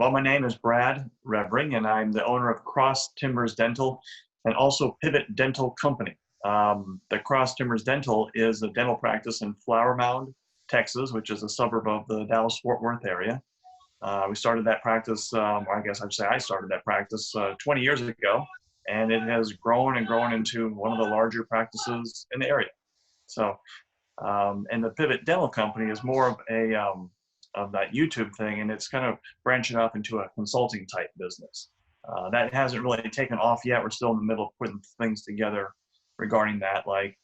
Well, my name is Dr Revering, and I'm the owner of Cross Timbers Dental and also Pivot Dental Company. The Cross Timbers Dental is a dental practice in Flower Mound, Texas, which is a suburb of the Dallas-Fort Worth area. We started that practice, or I guess I'd say I started that practice 20 years ago, and it has grown and grown into one of the larger practices in the area. So, and the Pivot Dental Company is more of that YouTube thing, and it's kind of branching off into a consulting type business. That hasn't really taken off yet. We're still in the middle of putting things together regarding that, like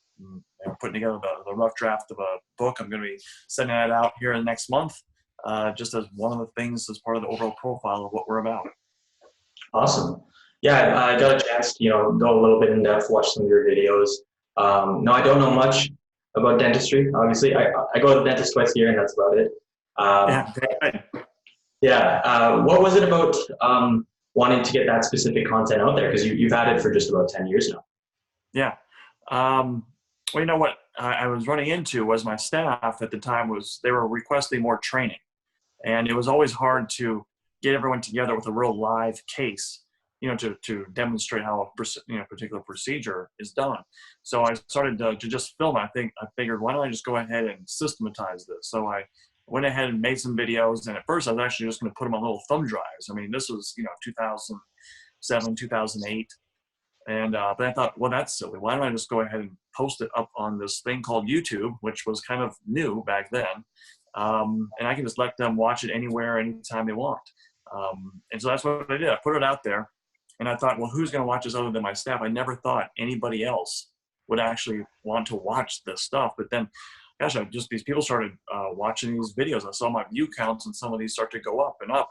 putting together the rough draft of a book. I'm going to be sending that out here in the next month, just as one of the things as part of the overall profile of what we're about. Awesome. Yeah, I got a chance to, go a little bit in depth, watch some of your videos. No, I don't know much about dentistry. Obviously, I go to the dentist twice a year, and that's about it. What was it about wanting to get that specific content out there? Because you've had it for just about 10 years now. Yeah. Well, you know what I was running into was my staff at the time they were requesting more training, and it was always hard to get everyone together with a real live case, to demonstrate how a particular procedure is done. So I started to just film. I figured, why don't I just go ahead and systematize this? So I went ahead and made some videos, and at first I was actually just going to put them on little thumb drives. I mean, this was 2007, 2008, and but I thought, well, that's silly. Why don't I just go ahead and post it up on this thing called YouTube, which was kind of new back then, and I can just let them watch it anywhere, anytime they want. And so that's what I did. I put it out there, and I thought, well, who's going to watch this other than my staff? I never thought anybody else would actually want to watch this stuff. But then, gosh, these people started watching these videos. I saw my view counts, and some of these start to go up and up.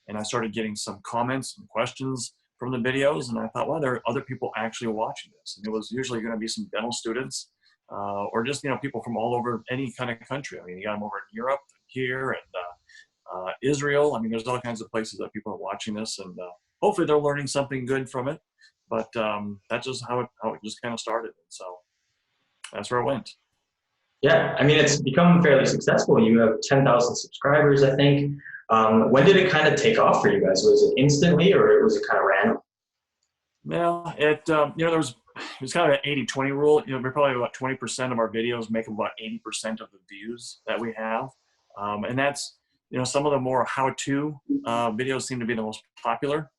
And I started getting some comments and questions from the videos. And I thought, well, there are other people actually watching this. And it was usually going to be some dental students or just, people from all over any kind of country. I mean, you got them over in Europe, here, and Israel. I mean, there's all kinds of places that people are watching this. And hopefully they're learning something good from it. But that's just how it just kind of started. And so that's where it went. Yeah, I mean, it's become fairly successful. You have 10,000 subscribers, I think. When did it kind of take off for you guys? Was it instantly, or was it kind of random? Well, it was kind of an 80-20 rule. We're probably about 20% of our videos make about 80% of the views that we have, and that's some of the more how-to videos seem to be the most popular.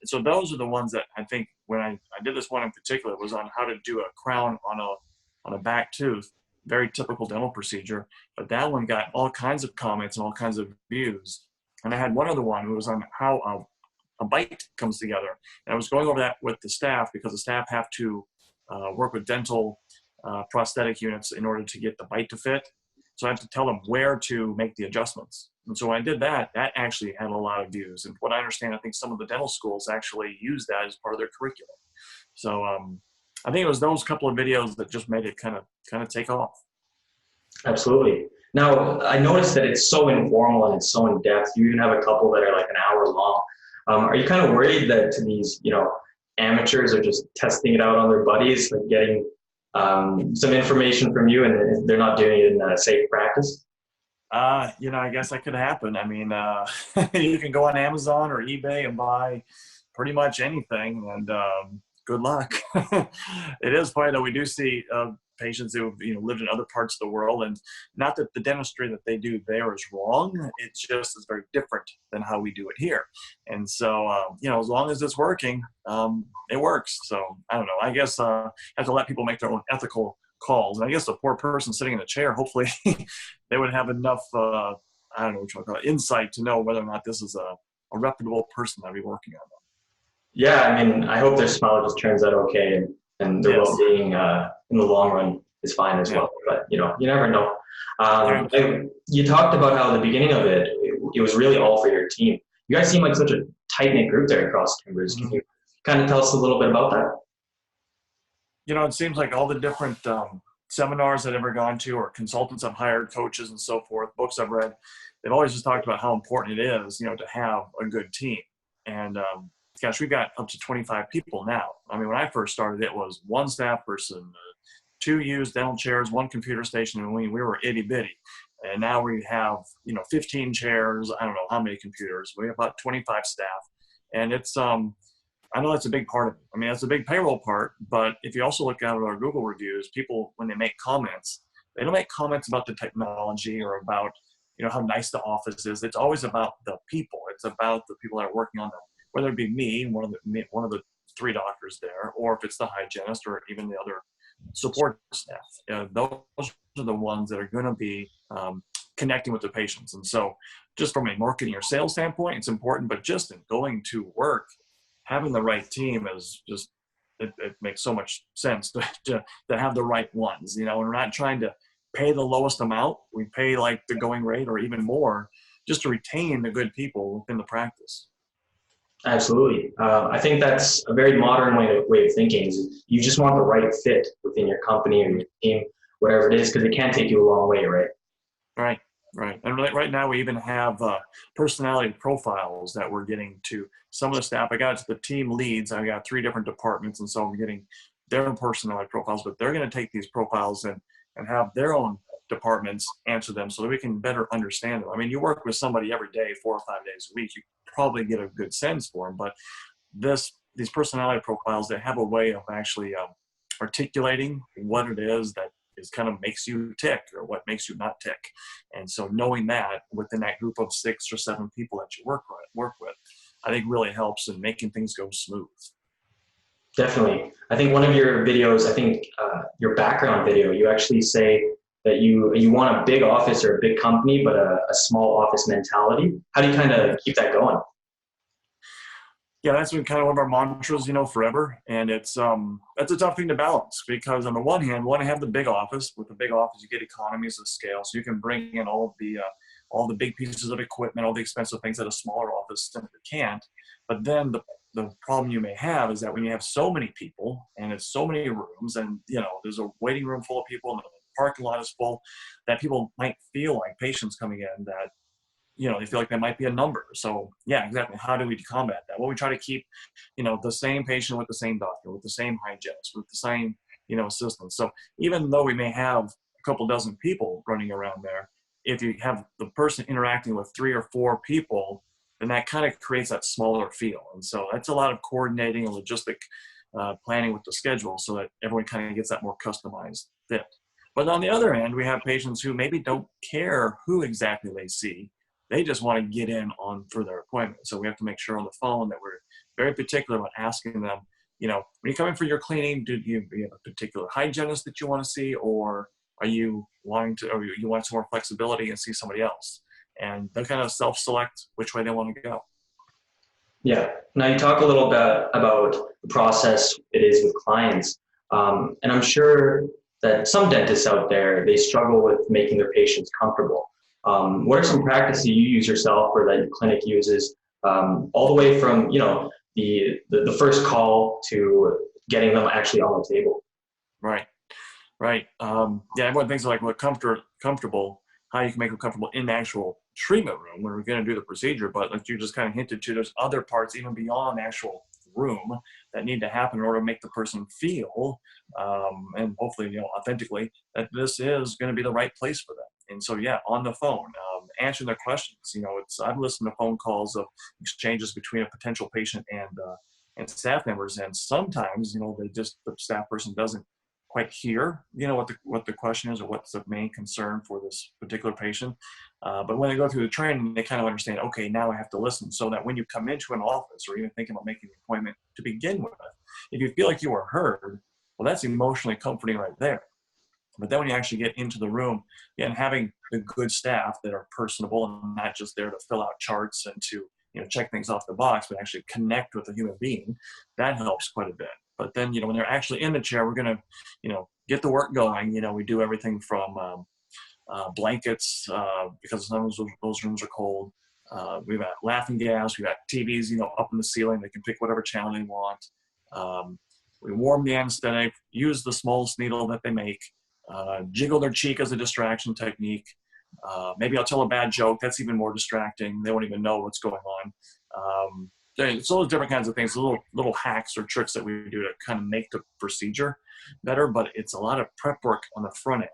So those are the ones that I think when I did this one in particular was on how to do a crown on a back tooth. Very typical dental procedure, but that one got all kinds of comments and all kinds of views. And I had one other one who was on how a bite comes together. And I was going over that with the staff because the staff have to work with dental prosthetic units in order to get the bite to fit. So I have to tell them where to make the adjustments. And so when I did that, that actually had a lot of views. And what I understand, I think some of the dental schools actually use that as part of their curriculum. So I think it was those couple of videos that just made it kind of take off. Absolutely. Now, I noticed that it's so informal and it's so in depth. You even have a couple that are like an hour long. Are you kind of worried that these, amateurs are just testing it out on their buddies, like getting some information from you, and they're not doing it in a safe practice? I guess that could happen. I mean, you can go on Amazon or eBay and buy pretty much anything, and good luck. It is funny that we do see patients who lived in other parts of the world, and not that the dentistry that they do there is wrong. It's just is very different than how we do it here. And so, as long as it's working, it works. So I don't know. I guess I have to let people make their own ethical calls. And I guess the poor person sitting in the chair, hopefully, they would have enough, I don't know what you want to call it, insight to know whether or not this is a reputable person that we're working on. Yeah, I mean, I hope their smile just turns out okay, and their well-being in the long run is fine as well. But you never know. You talked about how the beginning of it was really all for your team. You guys seem like such a tight-knit group there across Timbers. Can you kind of tell us a little bit about that? It seems like all the different seminars I've ever gone to, or consultants I've hired, coaches and so forth, books I've read, they've always just talked about how important it is, to have a good team. And gosh, we've got up to 25 people now. I mean, when I first started, it was one staff person, 2 used dental chairs, 1 computer station, and we were itty bitty. And now we have, 15 chairs, I don't know how many computers. We have about 25 staff. And it's, I know that's a big part of it. I mean, that's a big payroll part, but if you also look at our Google reviews, people, when they make comments, they don't make comments about the technology or about, how nice the office is. It's always about the people. It's about the people that are working on them, whether it be me, one of the 3 doctors there, or if it's the hygienist or even the other support staff. Those are the ones that are going to be connecting with the patients. And so just from a marketing or sales standpoint, it's important, but just in going to work, having the right team is just, it makes so much sense to have the right ones, and we're not trying to pay the lowest amount. We pay like the going rate or even more just to retain the good people within the practice. Absolutely. I think that's a very modern way of thinking. Is you just want the right fit within your company or your team, whatever it is, because it can take you a long way, right? Right. And right now we even have personality profiles that we're getting to some of the staff. I got to the team leads. I got 3 different departments, and so I'm getting their personality profiles, but they're going to take these profiles and have their own departments answer them so that we can better understand them. I mean, you work with somebody every day, 4 or 5 days a week, you probably get a good sense for them, but these personality profiles, they have a way of actually articulating what it is that is kind of makes you tick or what makes you not tick. And so knowing that within that group of 6 or 7 people that you work with, I think really helps in making things go smooth. Definitely. I think one of your videos, your background video, you actually say that you want a big office or a big company, but a small office mentality. How do you kind of keep that going? Yeah, that's been kind of one of our mantras, forever. And it's that's a tough thing to balance because on the one hand, we want to have the big office. With the big office, you get economies of scale, so you can bring in all the big pieces of equipment, all the expensive things that a smaller office simply can't. But then the problem you may have is that when you have so many people and it's so many rooms, and there's a waiting room full of people and the parking lot is full, that people might feel like patients coming in that they feel like they might be a number. So yeah, exactly. How do we combat that? Well, we try to keep, the same patient with the same doctor, with the same hygienist, with the same, assistant. So even though we may have a couple dozen people running around there, if you have the person interacting with 3 or 4 people, then that kind of creates that smaller feel. And so that's a lot of coordinating and logistic planning with the schedule so that everyone kind of gets that more customized fit. But on the other end, we have patients who maybe don't care who exactly they see. They just want to get in for their appointment. So we have to make sure on the phone that we're very particular about asking them, when you come in for your cleaning, do you have a particular hygienist that you want to see, or are you want some more flexibility and see somebody else? And they'll kind of self-select which way they want to go. Yeah. Now you talk a little bit about the process it is with clients. And I'm sure that some dentists out there, they struggle with making their patients comfortable. What are some practices you use yourself or that your clinic uses, all the way from, the first call to getting them actually on the table? Right. Yeah, everyone thinks like what comfortable, how you can make them comfortable in the actual treatment room when we're going to do the procedure. But like you just kind of hinted to, there's other parts even beyond the actual room that need to happen in order to make the person feel, and hopefully, authentically, that this is going to be the right place for them. And so, yeah, on the phone, answering their questions. I've listened to phone calls of exchanges between a potential patient and staff members, and sometimes, the staff person doesn't quite hear, what the question is or what's the main concern for this particular patient. But when they go through the training, they kind of understand, okay, now I have to listen, so that when you come into an office or even thinking about making an appointment to begin with, if you feel like you are heard, well, that's emotionally comforting right there. But then when you actually get into the room, and having the good staff that are personable and not just there to fill out charts and to check things off the box, but actually connect with a human being, that helps quite a bit. But then when they're actually in the chair, we're going to get the work going. We do everything from blankets because some of those rooms are cold. We've got laughing gas. We've got TVs up in the ceiling. They can pick whatever channel they want. We warm the anesthetic, use the smallest needle that they make. Jiggle their cheek as a distraction technique. Maybe I'll tell a bad joke. That's even more distracting. They won't even know what's going on. So those different kinds of things, little hacks or tricks that we do to kind of make the procedure better, but it's a lot of prep work on the front end.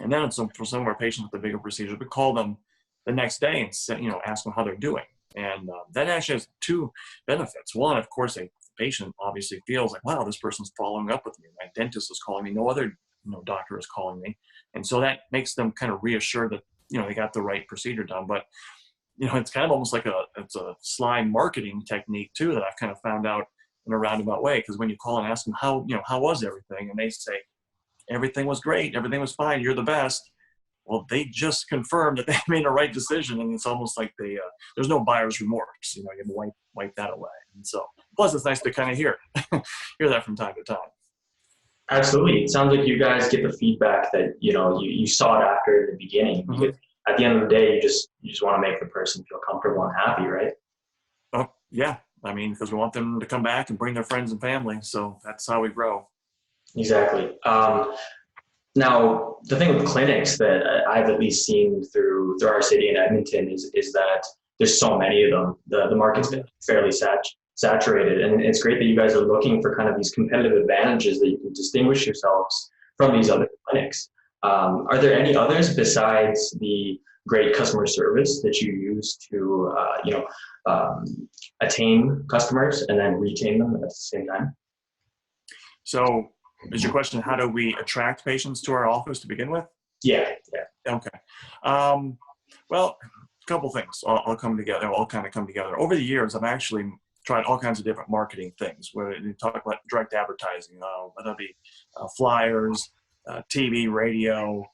And then for some of our patients with the bigger procedures, we call them the next day and ask them how they're doing. And that actually has two benefits. One, of course, a patient obviously feels like, wow, this person's following up with me. My dentist is calling me. No other doctor is calling me. And so that makes them kind of reassured that, they got the right procedure done. But, it's kind of almost like it's a sly marketing technique too, that I've kind of found out in a roundabout way. Because when you call and ask them how was everything? And they say, everything was great. Everything was fine. You're the best. Well, they just confirmed that they made the right decision, and it's almost like there's no buyer's remorse. You have to wipe that away. And so, plus it's nice to kind of hear that from time to time. Absolutely. It sounds like you guys get the feedback that, you sought after in the beginning. Mm-hmm. Because at the end of the day, you just want to make the person feel comfortable and happy, right? Oh, yeah. I mean, because we want them to come back and bring their friends and family. So that's how we grow. Exactly. Now, the thing with clinics that I've at least seen through our city in Edmonton is that there's so many of them. The market's been fairly saturated, and it's great that you guys are looking for kind of these competitive advantages that you can distinguish yourselves from these other clinics. Are there any others besides the great customer service that you use to attain customers and then retain them at the same time? So is your question, how do we attract patients to our office to begin with? Yeah. Okay. Well, a couple things all kind of come together. Over the years, I've actually tried all kinds of different marketing things, where you talk about direct advertising, whether it be flyers, TV, radio,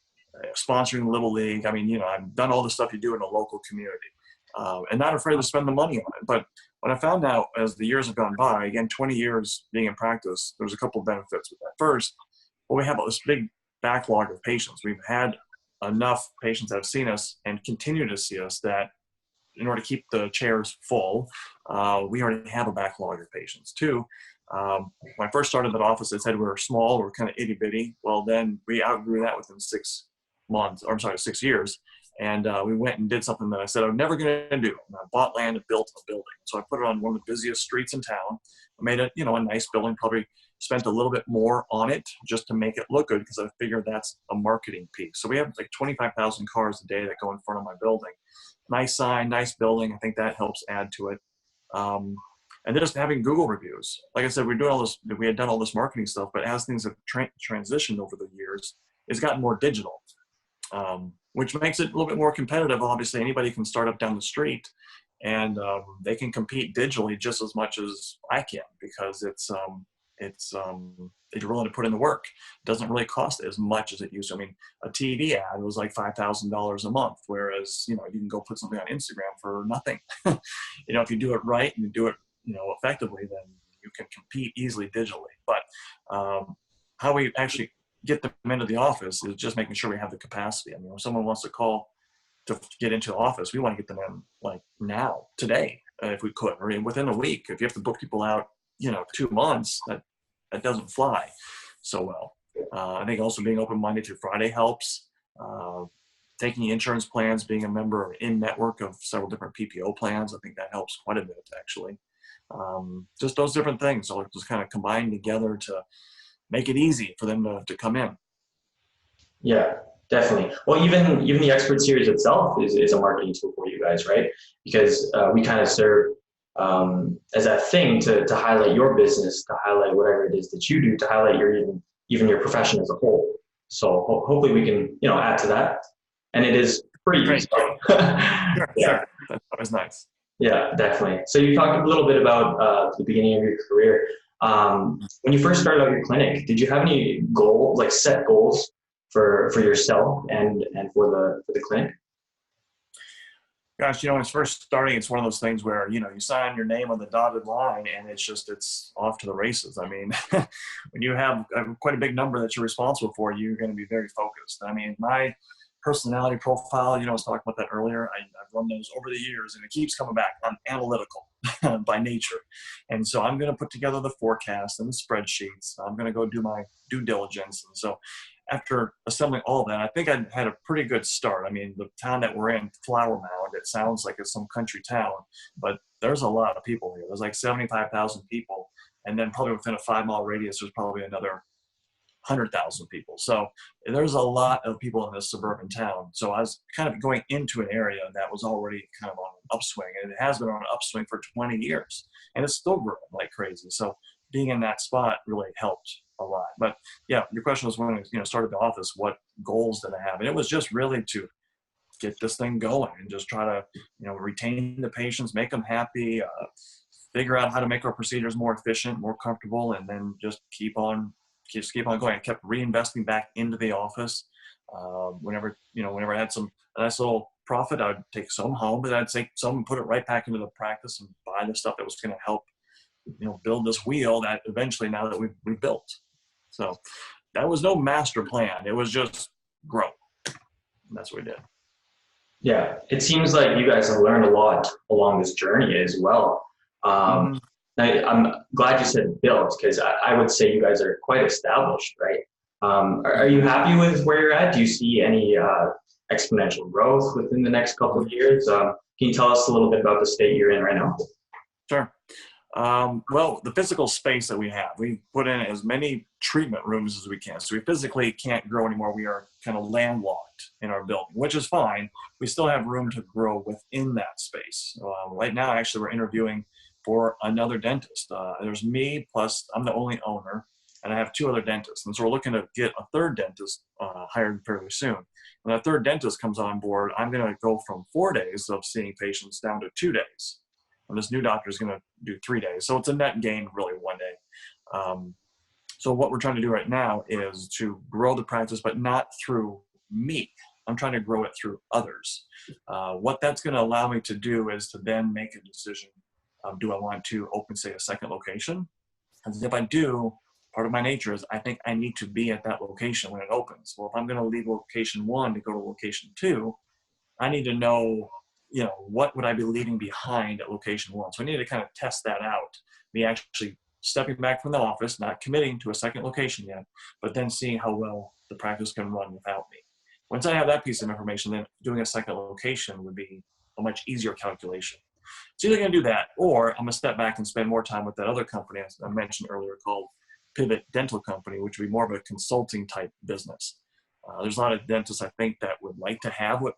sponsoring the Little League. I mean, I've done all the stuff you do in a local community, and not afraid to spend the money on it. But what I found out as the years have gone by, again, 20 years being in practice, there's a couple of benefits with that. First, we have this big backlog of patients. We've had enough patients that have seen us and continue to see us that in order to keep the chairs full, we already have a backlog of patients. Two, when I first started that office, they said we were small, we were kind of itty bitty. Well, then we outgrew that within 6 years. And we went and did something that I said I'm never going to do. And I bought land and built a building. So I put it on one of the busiest streets in town. I made it, a nice building, probably spent a little bit more on it just to make it look good, because I figured that's a marketing piece. So we have like 25,000 cars a day that go in front of my building. Nice sign, nice building. I think that helps add to it. And then just having Google reviews. Like I said, we had done all this marketing stuff, but as things have transitioned over the years, it's gotten more digital. Which makes it a little bit more competitive. Obviously, anybody can start up down the street, and they can compete digitally just as much as I can, because if you're willing to put in the work, it doesn't really cost as much as it used to. I mean, a TV ad was like $5,000 a month, whereas you can go put something on Instagram for nothing. If you do it right and you do it effectively, then you can compete easily digitally. But how we actually get them into the office is just making sure we have the capacity. I mean, when someone wants to call to get into the office, we want to get them in like now, today, if we could, or within a week. If you have to book people out, 2 months, that doesn't fly so well. I think also being open Monday through Friday helps. Taking insurance plans, being a member or in network of several different PPO plans, I think that helps quite a bit actually. Just those different things all just kind of combine together to make it easy for them to come in. Yeah, definitely. Well, even the expert series itself is a marketing tool for you guys, right? Because we kind of serve as that thing to highlight your business, to highlight whatever it is that you do, to highlight even your profession as a whole. So hopefully we can add to that, and it is free. Great. So. Sure. That's always nice. Yeah, definitely. So you talked a little bit about the beginning of your career. When you first started out your clinic, did you have any goals, like set goals for yourself and for the clinic? Gosh, when it's first starting, it's one of those things where, you sign your name on the dotted line and it's off to the races. I mean, when you have quite a big number that you're responsible for, you're going to be very focused. I mean, my personality profile, I was talking about that earlier. I've run those over the years and it keeps coming back. I'm analytical by nature. And so I'm going to put together the forecast and the spreadsheets. I'm going to go do my due diligence. And so after assembling all that, I think I had a pretty good start. I mean, the town that we're in, Flower Mound, it sounds like it's some country town, but there's a lot of people here. There's like 75,000 people. And then probably within a 5-mile radius, there's probably another 100,000 people. So there's a lot of people in this suburban town. So I was kind of going into an area that was already kind of on an upswing, and it has been on an upswing for 20 years, and it's still growing like crazy. So being in that spot really helped a lot. But yeah, your question was when I started the office, what goals did I have? And it was just really to get this thing going and just try to retain the patients, make them happy, figure out how to make our procedures more efficient, more comfortable, and then just keep on going. I kept reinvesting back into the office. Whenever I had a nice little profit, I'd take some home, but I'd take some and put it right back into the practice and buy the stuff that was going to help, build this wheel that eventually now that we built. So that was no master plan. It was just grow. And that's what we did. Yeah, it seems like you guys have learned a lot along this journey as well. I'm glad you said built, because I would say you guys are quite established, right? Are you happy with where you're at? Do you see any exponential growth within the next couple of years? Can you tell us a little bit about the state you're in right now? Sure. Well, the physical space that we put in as many treatment rooms as we can. So we physically can't grow anymore. We are kind of landlocked in our building, which is fine. We still have room to grow within that space. Right now, actually, we're interviewing for another dentist. There's me, plus I'm the only owner, and I have 2 other dentists. And so we're looking to get a third dentist hired fairly soon. When that third dentist comes on board, I'm going to go from 4 days of seeing patients down to 2 days. And this new doctor is going to do 3 days. So it's a net gain, really, 1 day. So what we're trying to do right now is to grow the practice, but not through me. I'm trying to grow it through others. What that's going to allow me to do is to then make a decision. Do I want to open, say, a second location? And if I do, part of my nature is I think I need to be at that location when it opens. Well, if I'm going to leave location 1 to go to location 2, I need to know, what would I be leaving behind at location 1? So I need to kind of test that out. Me actually stepping back from the office, not committing to a second location yet, but then seeing how well the practice can run without me. Once I have that piece of information, then doing a second location would be a much easier calculation. So either going to do that, or I'm going to step back and spend more time with that other company as I mentioned earlier called Pivot Dental Company, which would be more of a consulting type business. There's a lot of dentists I think that would like to have what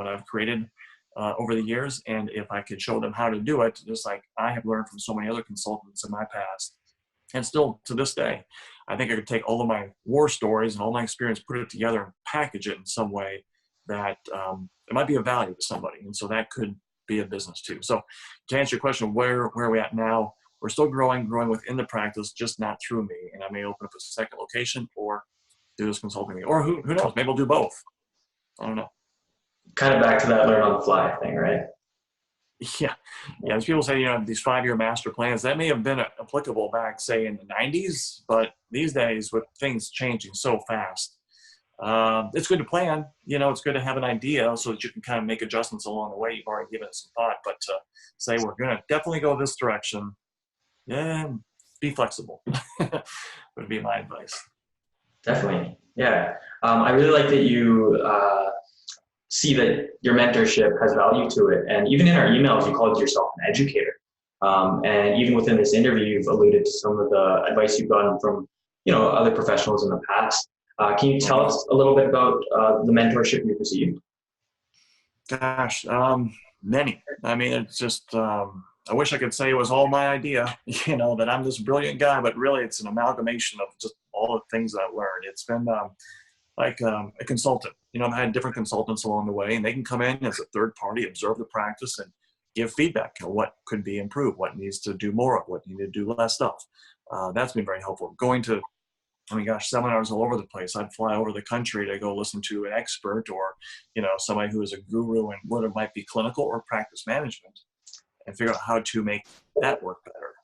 I've created over the years, and if I could show them how to do it, just like I have learned from so many other consultants in my past, and still to this day, I think I could take all of my war stories and all my experience, put it together, and package it in some way that it might be of value to somebody, and so that could be a business too. So to answer your question, where are we at now? We're still growing within the practice, just not through me. And I may open up a second location or do this consulting, or who knows? Maybe we'll do both. I don't know. Kind of back to that learn on the fly thing, right? Yeah. As people say, these 5-year master plans, that may have been applicable back, say, in the 90s, but these days with things changing so fast, it's good to plan. It's good to have an idea so that you can kind of make adjustments along the way. You've already given it some thought, but to say we're going to definitely go this direction, be flexible would be my advice. Definitely. Yeah. I really like that you see that your mentorship has value to it. And even in our emails, you called yourself an educator. And even within this interview, you've alluded to some of the advice you've gotten from, other professionals in the past. Can you tell us a little bit about the mentorship you've received? Gosh, many. I mean, it's just, I wish I could say it was all my idea, that I'm this brilliant guy, but really it's an amalgamation of just all the things I've learned. It's been like a consultant. I've had different consultants along the way, and they can come in as a third party, observe the practice, and give feedback on what could be improved, what needs to do more of, what you need to do less of. That's been very helpful. Going to seminars all over the place. I'd fly over the country to go listen to an expert or, somebody who is a guru in what it might be clinical or practice management, and figure out how to make that work better.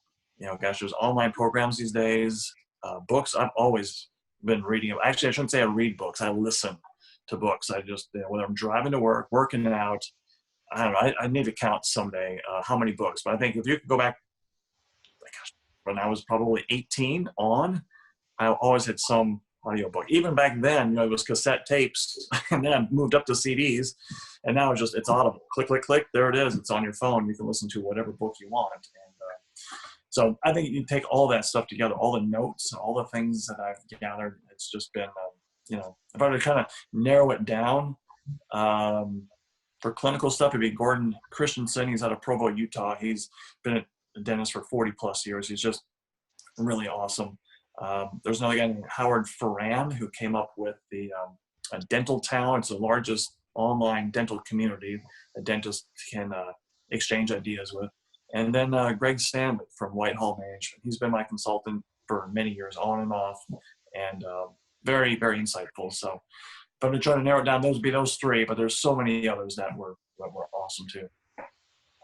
There's online programs these days, books. I've always been reading. Actually, I shouldn't say I read books. I listen to books. I just, whether I'm driving to work, working out, I don't know. I need to count someday how many books. But I think if you could go back, when I was probably 18 on, I always had some audiobook. Even back then, it was cassette tapes, and then I moved up to CDs, and now it's audible. Click, click, click. There it is. It's on your phone. You can listen to whatever book you want. And So I think you take all that stuff together, all the notes, all the things that I've gathered. It's just been, if I were to kind of narrow it down, for clinical stuff, it'd be Gordon Christensen. He's out of Provo, Utah. He's been a dentist for 40 plus years. He's just really awesome. There's another guy named Howard Ferran who came up with the a Dental Town. It's the largest online dental community a dentist can exchange ideas with. And then Greg Stanley from Whitehall Management. He's been my consultant for many years, on and off, and very, very insightful. So if I'm going to try to narrow it down, those would be those three, but there's so many others that were awesome too.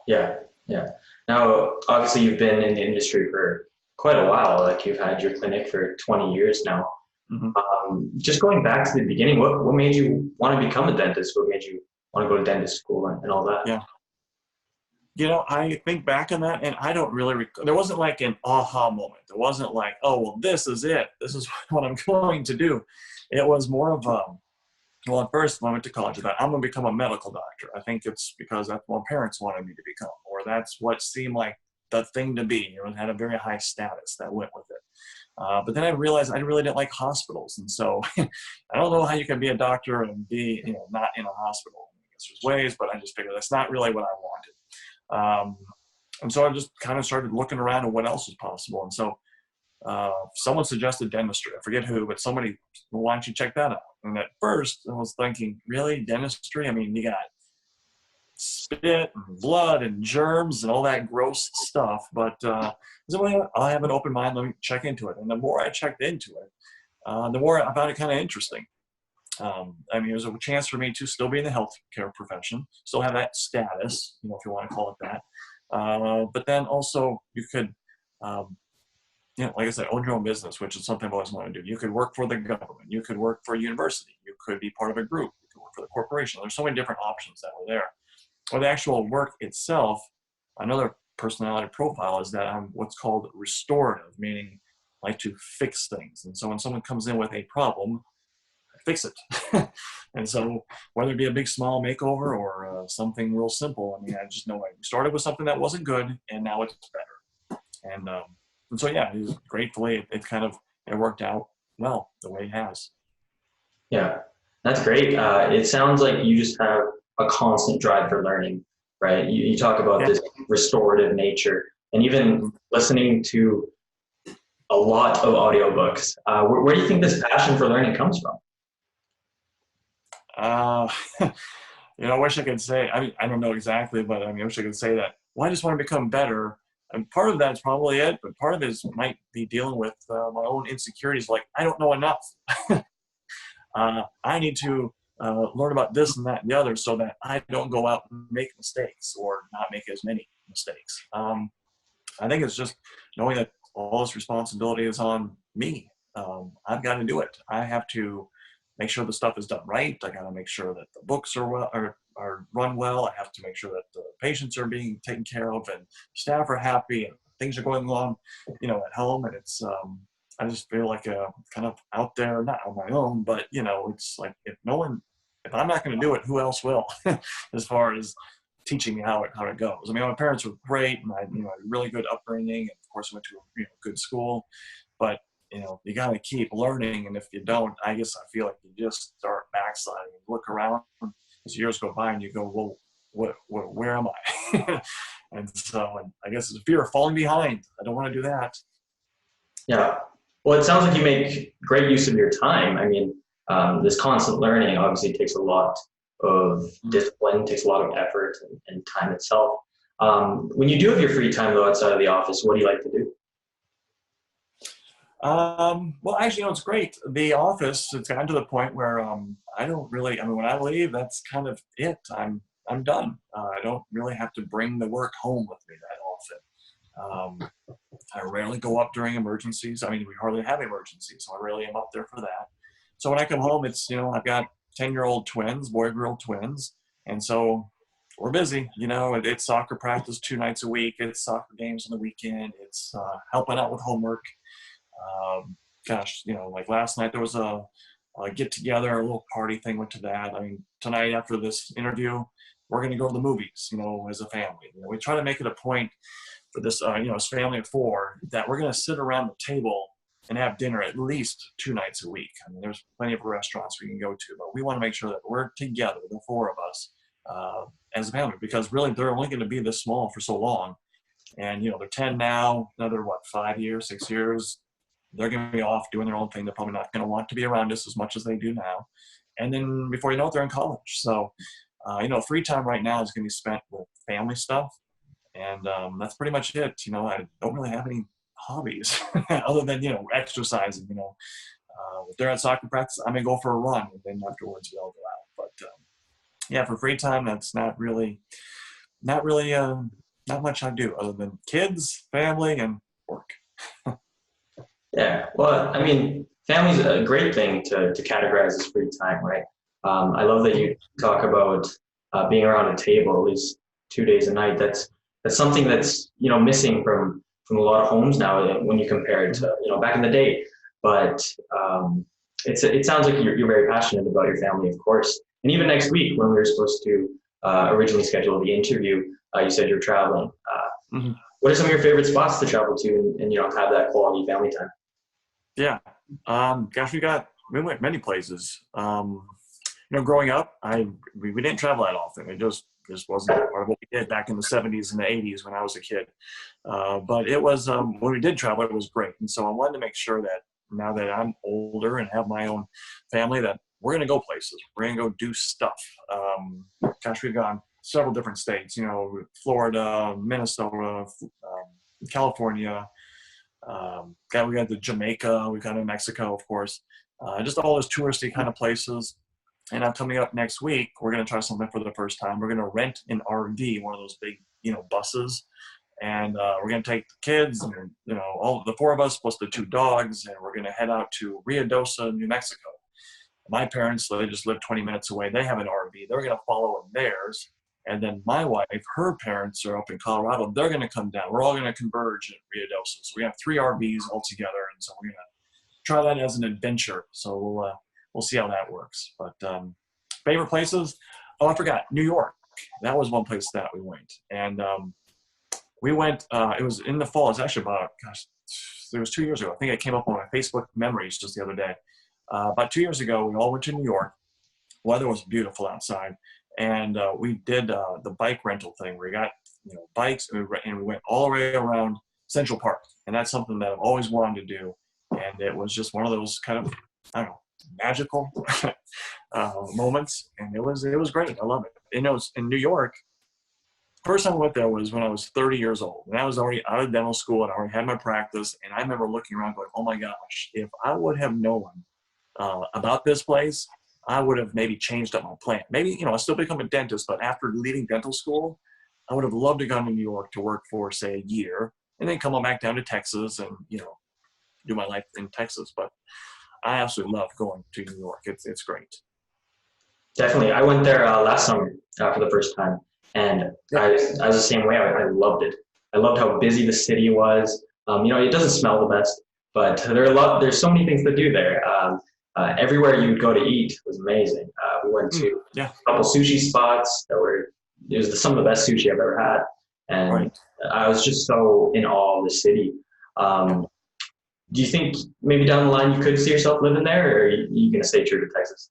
Yeah, yeah. Now, obviously, you've been in the industry for quite a while. Like, you've had your clinic for 20 years now. Just going back to the beginning, what made you want to become a dentist? What made you want to go to dentist school and all that? Yeah. I think back on that, and I don't really there wasn't like an aha moment. It wasn't like, oh, well, this is it. This is what I'm going to do. It was more of well, at first when I went to college, I thought, I'm going to become a medical doctor. I think it's because that's what my parents wanted me to become, or that's what seemed like the thing to be. It had a very high status that went with it. But then I realized I really didn't like hospitals. And so I don't know how you can be a doctor and be, not in a hospital. I guess there's ways, but I just figured that's not really what I wanted. And so I just kind of started looking around at what else was possible. And so someone suggested dentistry. I forget who, but somebody, well, why don't you check that out? And at first I was thinking, really, dentistry? I mean, you got spit and blood and germs and all that gross stuff. But so I'll have an open mind. Let me check into it. And the more I checked into it, the more I found it kind of interesting. It was a chance for me to still be in the healthcare profession, still have that status, if you want to call it that. But then also you could, like I said, own your own business, which is something I've always wanted to do. You could work for the government. You could work for a university. You could be part of a group. You could work for the corporation. There's so many different options that were there. Or the actual work itself, another personality profile is that I'm what's called restorative, meaning I like to fix things. And so when someone comes in with a problem, I fix it. And so whether it be a big small makeover or something real simple, I just know I started with something that wasn't good and now it's better. And so, yeah, gratefully it worked out well the way it has. Yeah, that's great. It sounds like you just have a constant drive for learning, right? You talk about this restorative nature, and even listening to a lot of audiobooks. Where do you think this passion for learning comes from? I wish I could say, I don't know exactly, but I wish I could say that, well, I just want to become better. And part of that's probably it, but part of it might be dealing with my own insecurities. Like, I don't know enough. I need to learn about this and that and the other so that I don't go out and make mistakes or not make as many mistakes. I think it's just knowing that all this responsibility is on me. I've got to do it. I have to make sure the stuff is done right. I got to make sure that the books are run well. I have to make sure that the patients are being taken care of and staff are happy and things are going on, at home. And it's, I just feel like kind of out there, not on my own, but it's like if I'm not going to do it, who else will? As far as teaching me how it goes. My parents were great, and I had a really good upbringing, and of course I went to a good school. But you got to keep learning, and if you don't, I guess I feel like you just start backsliding and look around as years go by, and you go, well, where am I? And so I guess it's a fear of falling behind. I don't want to do that. Yeah. Well, it sounds like you make great use of your time. This constant learning obviously takes a lot of discipline, takes a lot of effort and time itself. When you do have your free time, though, outside of the office, what do you like to do? Well, actually, it's great. The office, it's gotten to the point where I don't really, when I leave, that's kind of it. I'm done. I don't really have to bring the work home with me that often. I rarely go up during emergencies. We hardly have emergencies, so I rarely am up there for that. So when I come home, it's, I've got 10-year-old twins, boy-girl twins, and so we're busy. It's soccer practice 2 nights a week. It's soccer games on the weekend. It's helping out with homework. Like last night there was a get-together, a little party thing, went to that. Tonight after this interview, we're going to go to the movies, as a family. We try to make it a point for this, this family of 4, that we're going to sit around the table and have dinner at least 2 nights a week. I mean, there's plenty of restaurants we can go to, but we want to make sure that we're together, the 4 of us, as a family, because really they're only going to be this small for so long. And, they're 10 now, another, 5 years, 6 years, they're going to be off doing their own thing. They're probably not going to want to be around us as much as they do now. And then before you know it, they're in college. So, free time right now is going to be spent with family stuff. And that's pretty much it. I don't really have any hobbies other than, exercising. If they're at soccer practice, I may go for a run, and then afterwards we all go out. But for free time, that's not much I do other than kids, family, and work. Yeah, well, I mean, family's a great thing to categorize as free time, right? I love that you talk about being around a table at least 2 days a night. That's something that's missing from a lot of homes now when you compare it to back in the day. But it sounds like you're very passionate about your family, of course. And even next week when we were supposed to originally schedule the interview, you said you're traveling. What are some of your favorite spots to travel to and have that quality family time? Yeah, gosh, we went many places. Growing up, we didn't travel that often. It just wasn't part of what we did back in the 70s and the 80s when I was a kid. But it was, when we did travel, it was great. And so I wanted to make sure that now that I'm older and have my own family, that we're going to go places. We're going to go do stuff. We've gone several different states, Florida, Minnesota, California. We got to Jamaica. We got to Mexico, of course. Just all those touristy kind of places. And coming up next week, we're going to try something for the first time. We're going to rent an RV, one of those big, buses. And we're going to take the kids and, all the 4 of us plus the 2 dogs. And we're going to head out to Ruidoso, New Mexico. My parents, they just live 20 minutes away. They have an RV. They're going to follow in theirs. And then my wife, her parents are up in Colorado. They're going to come down. We're all going to converge at Ruidoso. So we have 3 RVs all together. And so we're going to try that as an adventure. So we'll see how that works. But favorite places? Oh, I forgot. New York. That was one place that we went. And we went, it was in the fall. It's actually it was 2 years ago. I think it came up on my Facebook memories just the other day. About 2 years ago, we all went to New York. Weather was beautiful outside. And we did the bike rental thing where we got bikes and we went all the way around Central Park. And that's something that I've always wanted to do. And it was just one of those kind of, I don't know, magical moments. And it was great. I love it. It was in New York. First time I went there was when I was 30 years old. And I was already out of dental school and I already had my practice. And I remember looking around going, oh my gosh, if I would have known about this place, I would have maybe changed up my plan. Maybe, I still become a dentist, but after leaving dental school, I would have loved to go to New York to work for, say, a year and then come on back down to Texas and, do my life in Texas. But I absolutely love going to New York. It's great. Definitely. I went there last summer for the first time. And I was the same way. I loved it. I loved how busy the city was. It doesn't smell the best, but there's so many things to do there. Everywhere you'd go to eat was amazing. We went to a couple sushi spots it was some of the best sushi I've ever had. And I was just so in awe of the city. Do you think maybe down the line you could see yourself living there, or are you going to stay true to Texas?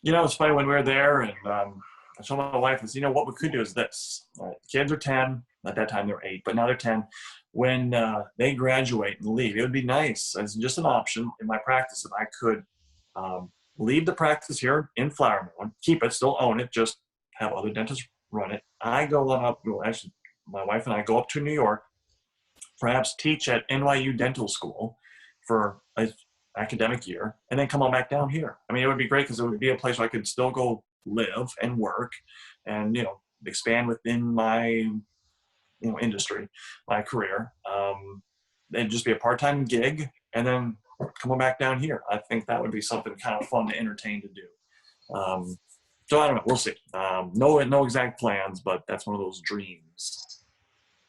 It's funny when we were there, and I told my wife, what we could do is this. Kids are 10. At that time, they were 8, but now they're 10. When they graduate and leave, it would be nice as just an option in my practice if I could leave the practice here in Flower Mound, keep it, still own it, just have other dentists run it. I go up, actually, my wife and I go up to New York, perhaps teach at NYU Dental School for an academic year, and then come on back down here. I mean, it would be great because it would be a place where I could still go live and work and, expand within my industry, my career, and just be a part-time gig and then come on back down here. I think that would be something kind of fun to entertain to do. So I don't know, we'll see. No exact plans, but that's one of those dreams.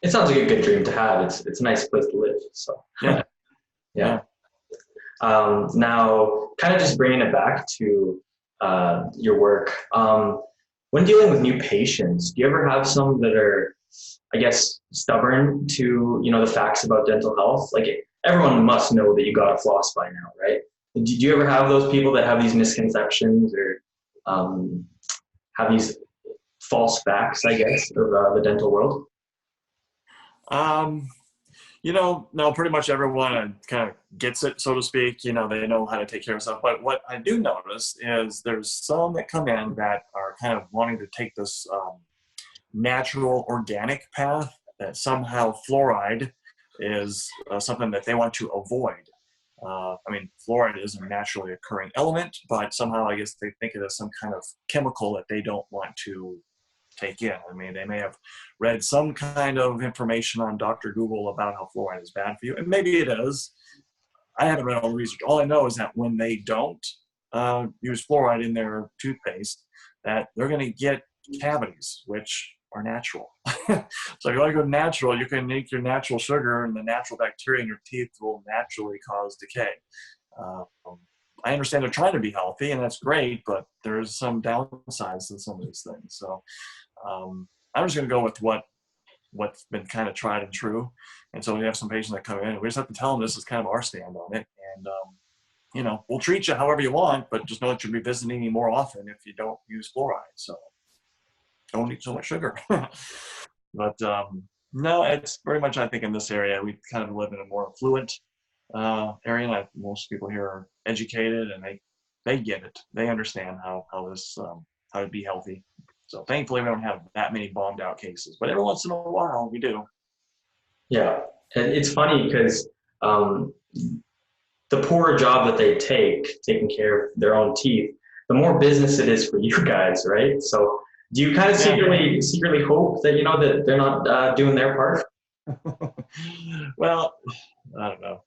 It sounds like a good dream to have. It's a nice place to live. So yeah. Now, kind of just bringing it back to your work. When dealing with new patients, do you ever have some that are I guess, stubborn to, the facts about dental health. Like everyone must know that you got to floss by now, right? Did you ever have those people that have these misconceptions or have these false facts, I guess, of the dental world? Um, no, pretty much everyone kind of gets it, so to speak. They know how to take care of stuff. But what I do notice is there's some that come in that are kind of wanting to take this natural organic path, that somehow fluoride is something that they want to avoid. Fluoride is a naturally occurring element, but somehow I guess they think it is some kind of chemical that they don't want to take in. They may have read some kind of information on Dr. Google about how fluoride is bad for you, and maybe it is. I haven't read all the research. All I know is that when they don't use fluoride in their toothpaste, that they're going to get cavities, which are natural. So if you want to go natural, you can make your natural sugar, and the natural bacteria in your teeth will naturally cause decay. I understand they're trying to be healthy, and that's great, but there's some downsides to some of these things. So I'm just going to go with what's been kind of tried and true. And so we have some patients that come in, and we just have to tell them this is kind of our stand on it. And, we'll treat you however you want, but just know that you'll be visiting me more often if you don't use fluoride. So don't eat so much sugar. But no, it's very much, I think, in this area, we kind of live in a more affluent area. And most people here are educated, and they get it. They understand how to be healthy. So thankfully, we don't have that many bombed out cases, but every once in a while we do. Yeah, and it's funny because the poorer job that they taking care of their own teeth, the more business it is for you guys, right? So do you kind of secretly hope that that they're not doing their part? Well, I don't know.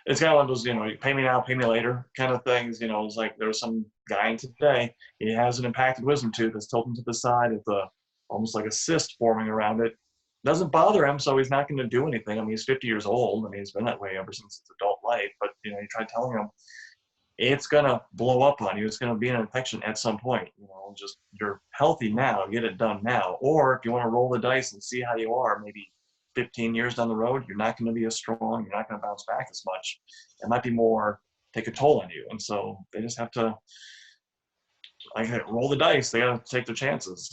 It's kind of one of those, you pay me now, pay me later kind of things. It's like there was some guy in today, he has an impacted wisdom tooth that's tilted to the side with almost like a cyst forming around it. Doesn't bother him, so he's not going to do anything. He's 50 years old. He's been that way ever since his adult life. But, you try telling him it's going to blow up on you. It's going to be an infection at some point. Just you're healthy now, get it done now. Or if you want to roll the dice and see how you are, maybe 15 years down the road, you're not going to be as strong. You're not going to bounce back as much. It might be more take a toll on you. And so they just have to roll the dice. They got to take their chances,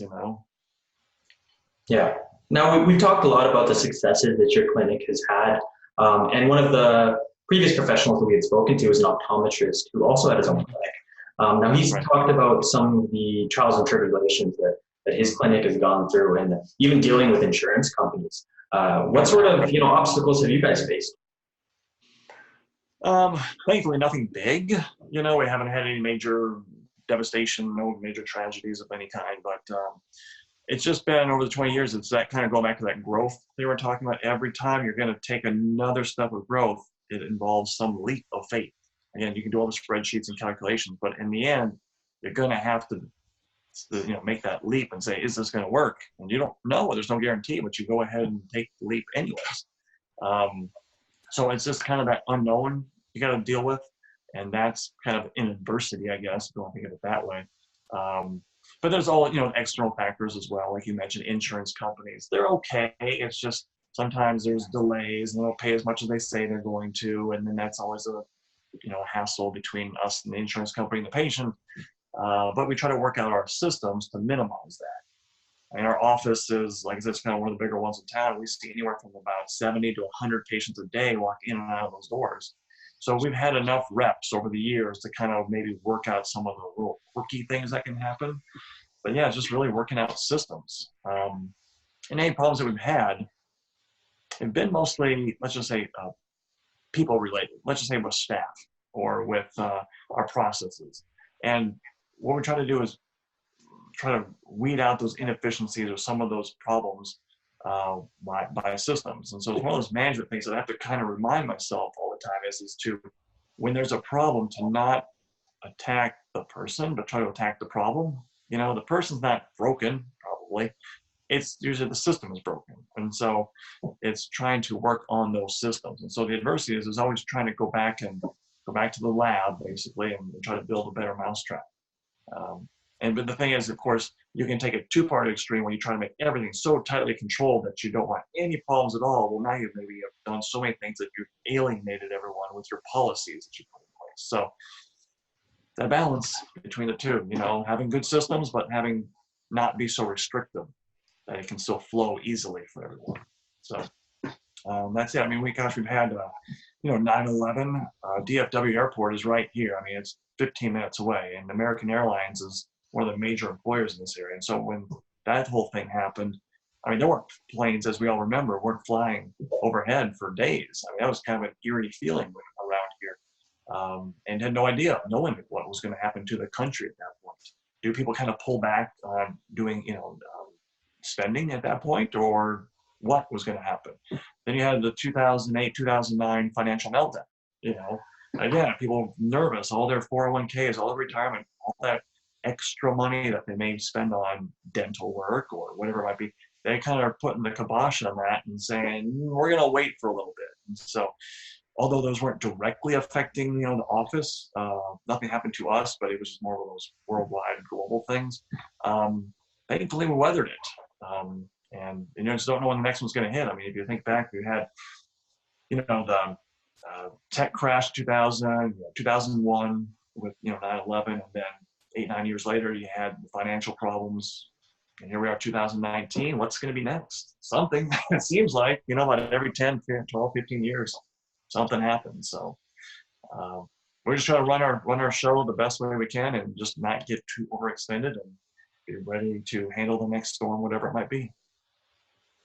Yeah. Now we've talked a lot about the successes that your clinic has had. And one of the previous professionals that we had spoken to was an optometrist who also had his own clinic. Now he's talked about some of the trials and tribulations that his clinic has gone through, and even dealing with insurance companies. What sort of obstacles have you guys faced? Thankfully, nothing big. We haven't had any major devastation, no major tragedies of any kind. But it's just been over the 20 years. It's that kind of going back to that growth they were talking about. Every time you're going to take another step of growth, it involves some leap of faith. Again, you can do all the spreadsheets and calculations, but in the end, you're going to have to make that leap and say, is this going to work? And you don't know, there's no guarantee, but you go ahead and take the leap anyways. So it's just kind of that unknown you got to deal with. And that's kind of in adversity, I guess, if you want to think of it that way. But there's all, external factors as well. Like you mentioned, insurance companies, they're okay. It's just sometimes there's delays and they don't pay as much as they say they're going to. And then that's always a hassle between us and the insurance company and the patient. But we try to work out our systems to minimize that. Our office is, like I said, it's kind of one of the bigger ones in town. We see anywhere from about 70 to 100 patients a day walk in and out of those doors. So we've had enough reps over the years to kind of maybe work out some of the little quirky things that can happen. But yeah, it's just really working out systems. And any problems that we've had have been mostly, let's just say, people related. Let's just say with staff or with our processes. And what we're trying to do is try to weed out those inefficiencies or some of those problems by systems. And so it's one of those management things that I have to kind of remind myself all the time is to, when there's a problem, to not attack the person, but try to attack the problem. The person's not broken, probably. It's usually the system is broken. And so it's trying to work on those systems. And so the adversity is always trying to go back to the lab, basically, and try to build a better mousetrap. But the thing is, of course, you can take a two-part extreme when you try to make everything so tightly controlled that you don't want any problems at all. Well, now you've maybe done so many things that you've alienated everyone with your policies that you put in place. So that balance between the two, you know, having good systems, but having not be so restrictive that it can still flow easily for everyone. So that's it. I mean, we've had, you know, 9/11. DFW Airport is right here. I mean, it's 15 minutes away, and American Airlines is one of the major employers in this area. And so when that whole thing happened, I mean, there weren't planes, as we all remember, weren't flying overhead for days. I mean, that was kind of an eerie feeling around here, and had no idea, no one knew what was going to happen to the country at that point. Do people kind of pull back on doing, you know, spending at that point, or what was going to happen? Then you had the 2008, 2009 financial meltdown. You know, again, people nervous, all their 401ks, all their retirement, all that extra money that they may spend on dental work or whatever it might be, they kind of are putting the kibosh on that and saying, we're going to wait for a little bit. And so, although those weren't directly affecting, you know, the office, nothing happened to us, but it was just more of those worldwide global things. Thankfully, we weathered it. And you know, just don't know when the next one's going to hit. I mean, if you think back, we had, you know, the tech crash 2001 with, you know, 9/11, and then 8-9 years later, you had the financial problems. And here we are, 2019. What's going to be next? Something. It seems like, you know, about every 10, 12, 15 years, something happens. So we're just trying to run our show the best way we can and just not get too overextended and be ready to handle the next storm, whatever it might be.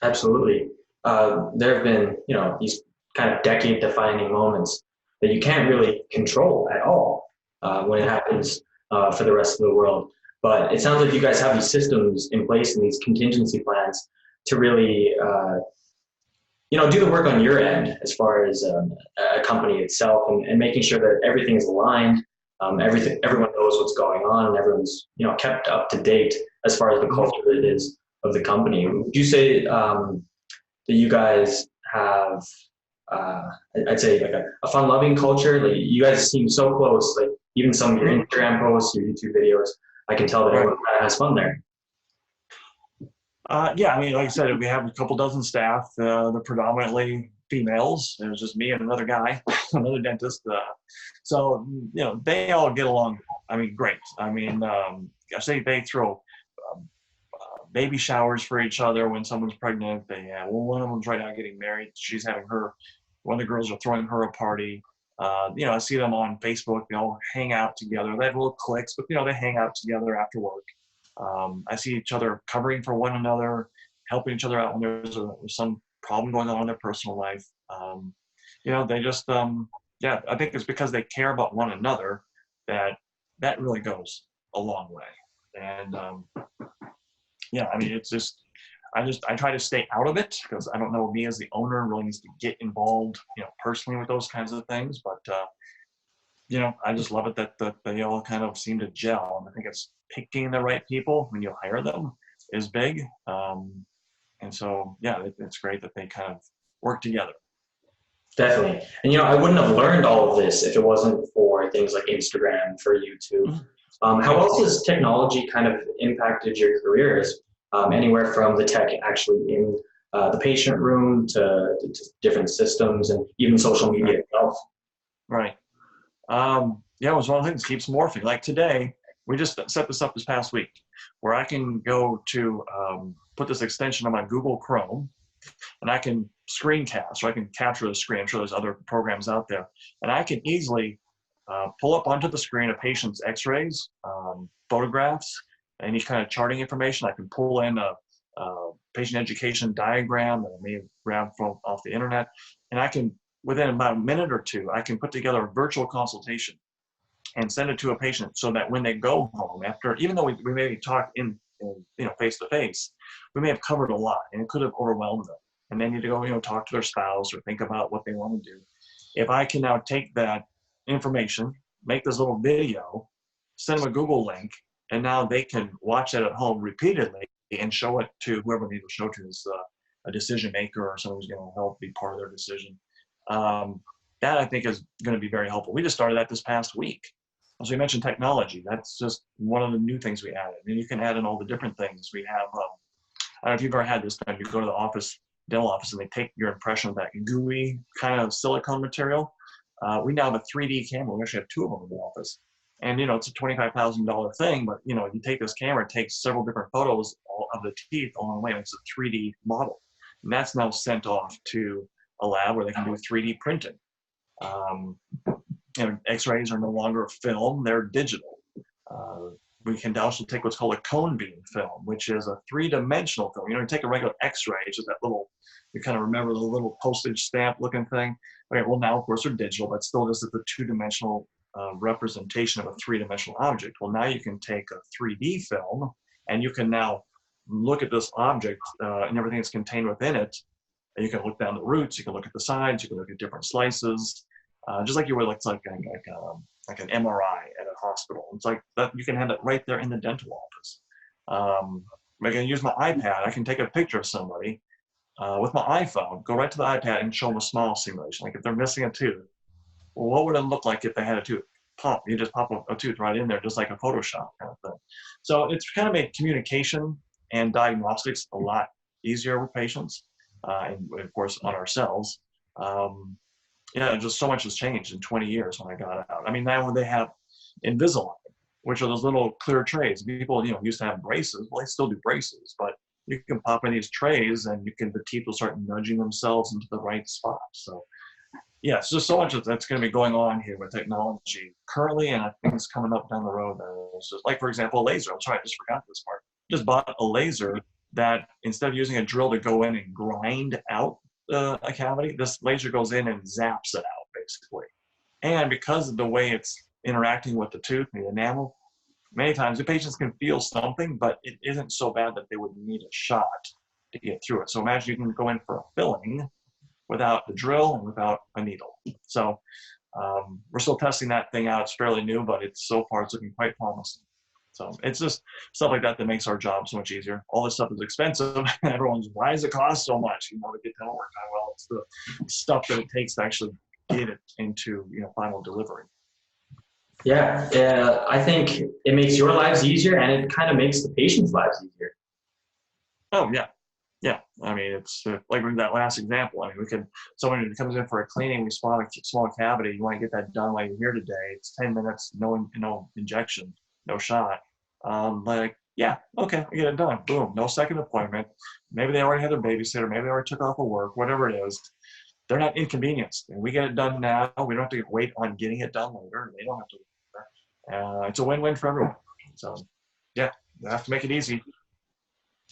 Absolutely. There have been, you know, these kind of decade-defining moments that you can't really control at all when it happens for the rest of the world. But it sounds like you guys have these systems in place and these contingency plans to really, you know, do the work on your end as far as a company itself, and making sure that everything is aligned, everyone knows what's going on, and everyone's, you know, kept up to date as far as the culture that it is of the company. Would you say that you guys have, I'd say, like a fun-loving culture? Like, you guys seem so close. Like, even some of your Instagram posts, your YouTube videos, I can tell that everyone kind of has fun there. Yeah, I mean, like I said, we have a couple dozen staff. They're predominantly females. It was just me and another guy, another dentist. So, you know, they all get along, I mean, great. I mean, I say they throw baby showers for each other when someone's pregnant. Well, one of them's right now getting married. She's having one of the girls are throwing her a party. You know, I see them on Facebook. They all hang out together. They have little cliques, but, you know, they hang out together after work. I see each other covering for one another, helping each other out when there's some problem going on in their personal life. You know, they just, yeah, I think it's because they care about one another that really goes a long way. And yeah, I mean, it's just, I try to stay out of it because I don't know, me as the owner really needs to get involved, you know, personally with those kinds of things. But, you know, I just love it that they all kind of seem to gel. And I think it's picking the right people when you hire them is big. And so, yeah, it's great that they kind of work together. Definitely. And, you know, I wouldn't have learned all of this if it wasn't for things like Instagram, for YouTube. How else has technology kind of impacted your careers? Anywhere from the tech actually in the patient room to different systems and even social media itself. Right. Yeah, it was one of the things, keeps morphing. Like today, we just set this up this past week where I can go to put this extension on my Google Chrome, and I can screencast, or I can capture the screen. I'm sure there's other programs out there. And I can easily pull up onto the screen a patient's x-rays, photographs, any kind of charting information. I can pull in a patient education diagram that I may have grabbed from off the internet. And I can, within about a minute or two, I can put together a virtual consultation and send it to a patient so that when they go home, after, even though we maybe talk in you know, face to face, we may have covered a lot and it could have overwhelmed them. And they need to go, you know, talk to their spouse or think about what they want to do. If I can now take that information, make this little video, send them a Google link, and now they can watch that at home repeatedly and show it to whoever they need to show to, is a decision maker or someone who's going to help be part of their decision. That I think is going to be very helpful. We just started that this past week. So you mentioned technology. That's just one of the new things we added. And you can add in all the different things. We have, I don't know if you've ever had this done, you go to the office, dental office, and they take your impression of that gooey kind of silicone material. We now have a 3D camera. We actually have two of them in the office. And, it's a $25,000 thing, but, you take this camera, it takes several different photos of the teeth along the way, and it's a 3D model. And that's now sent off to a lab where they can do 3D printing. X-rays are no longer film, they're digital. We can also take what's called a cone beam film, which is a three-dimensional film. You take a regular X-ray, it's just that little, you kind of remember the little postage stamp looking thing. Okay, well now of course they're digital, but still this is the two-dimensional representation of a three-dimensional object. Well, now you can take a 3D film and you can now look at this object and everything that's contained within it. And you can look down the roots, you can look at the sides, you can look at different slices, just like you would like an MRI at a hospital. It's like that, you can have it right there in the dental office. I can use my iPad, I can take a picture of somebody with my iPhone, go right to the iPad and show them a smile simulation. Like if they're missing a tooth, well, what would it look like if they had a tooth? You just pop a tooth right in there, just like a Photoshop kind of thing. So it's kind of made communication and diagnostics a lot easier with patients, and of course on ourselves. Just so much has changed in 20 years when I got out. I mean, now they have Invisalign, which are those little clear trays. People, used to have braces. Well, they still do braces, but you can pop in these trays and the teeth will start nudging themselves into the right spot. So yeah, it's just so much that's going to be going on here with technology currently, and I think it's coming up down the road. It's just like, for example, a laser. I'm sorry, I just forgot this part. Just bought a laser that instead of using a drill to go in and grind out a cavity, this laser goes in and zaps it out, basically. And because of the way it's interacting with the tooth and the enamel, many times the patients can feel something, but it isn't so bad that they would need a shot to get through it. So imagine you can go in for a filling without the drill and without a needle. So we're still testing that thing out. It's fairly new, but so far it's looking quite promising. So it's just stuff like that that makes our job so much easier. All this stuff is expensive. Everyone's, why does it cost so much? To get dental work done. Well, it's the stuff that it takes to actually get it into final delivery. Yeah, I think it makes your lives easier, and it kind of makes the patient's lives easier. Oh yeah. Yeah, I mean, it's like with that last example. I mean, someone who comes in for a cleaning, we spot a small cavity, you want to get that done while you're here today. It's 10 minutes, no injection, no shot. Yeah, okay, I get it done. Boom, no second appointment. Maybe they already had their babysitter, maybe they already took off of work, whatever it is. They're not inconvenienced. And we get it done now. We don't have to wait on getting it done later. They don't have to wait later. It's a win-win for everyone. So, yeah, you have to make it easy.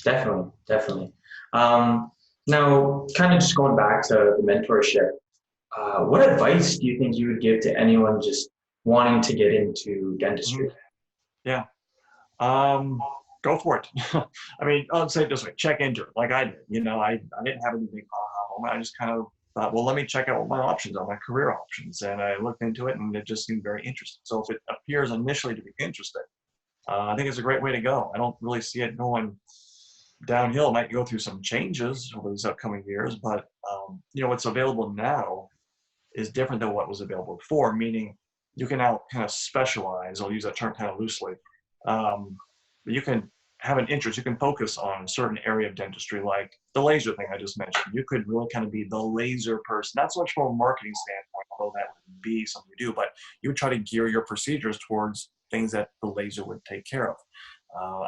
Definitely. Now, kind of just going back to the mentorship, what advice do you think you would give to anyone just wanting to get into dentistry? Yeah. Go for it. I mean, I'll say it this way, check into it like I did. I didn't have any big aha moment. I just kind of thought, well, let me check out what my options are, my career options. And I looked into it and it just seemed very interesting. So if it appears initially to be interesting, I think it's a great way to go. I don't really see it going downhill. It might go through some changes over these upcoming years, but what's available now is different than what was available before, meaning you can now kind of specialize. I'll use that term kind of loosely. You can have an interest, you can focus on a certain area of dentistry, like the laser thing I just mentioned. You could really kind of be the laser person, not so much from a marketing standpoint, although that would be something you do, but you would try to gear your procedures towards things that the laser would take care of.